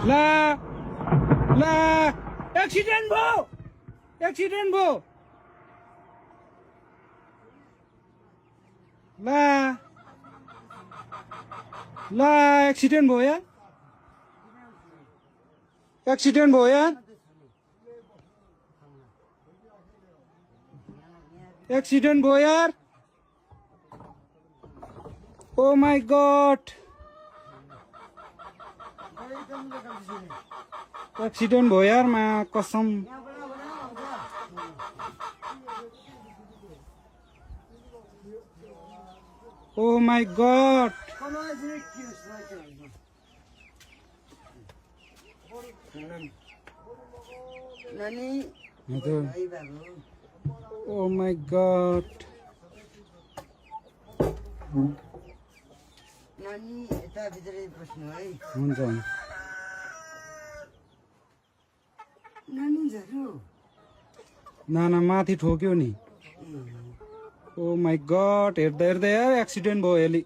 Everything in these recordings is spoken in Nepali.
ला ला एक्सिडेन्ट भयो ला ला एक्सिडेन्ट भयो यार एक्सिडेन्ट भयो यार ओ माय गॉड एक्सिडेन्ट भयो यार मा कसम oh my God oh my God नानी यता भित्रै बस्नु है हुन्छ नानीहरू नाना माथि ठोक्यो नि ओ माय गॉड हेर्दा हेर्दा यार एक्सिडेन्ट भयो यसले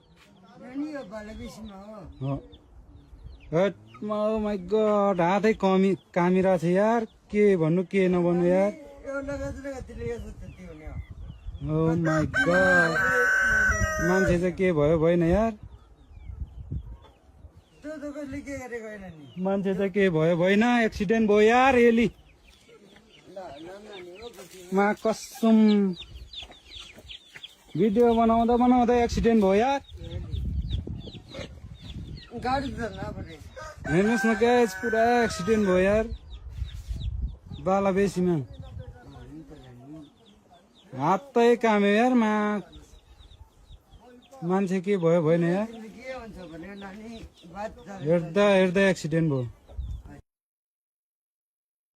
नानी यो बालबेसीमा हो ओ माय गॉड हातै कामिरा छ यार के भन्नु के नभन्नु यार यो लगातिर यो त्यति हुने हो ओ माय गॉड मान्छे चाहिँ के भयो भएन यार त्यो त कसले के गरेको होइन नि मान्छे चाहिँ के भयो भएन एक्सिडेन्ट भयो यार यसले ल नानी हो मा कसम भिडियो बनाउँदा एक्सिडेन्ट भयो यार गाडी त नपरे हेर्नुहोस् न गाइस पुरा एक्सिडेन्ट भयो यार बालाबेसीमा हातै काम्यो यार मान्छे के भयो भएन यार के हुन्छ भने नानी बात हेर्दा एक्सिडेन्ट भयो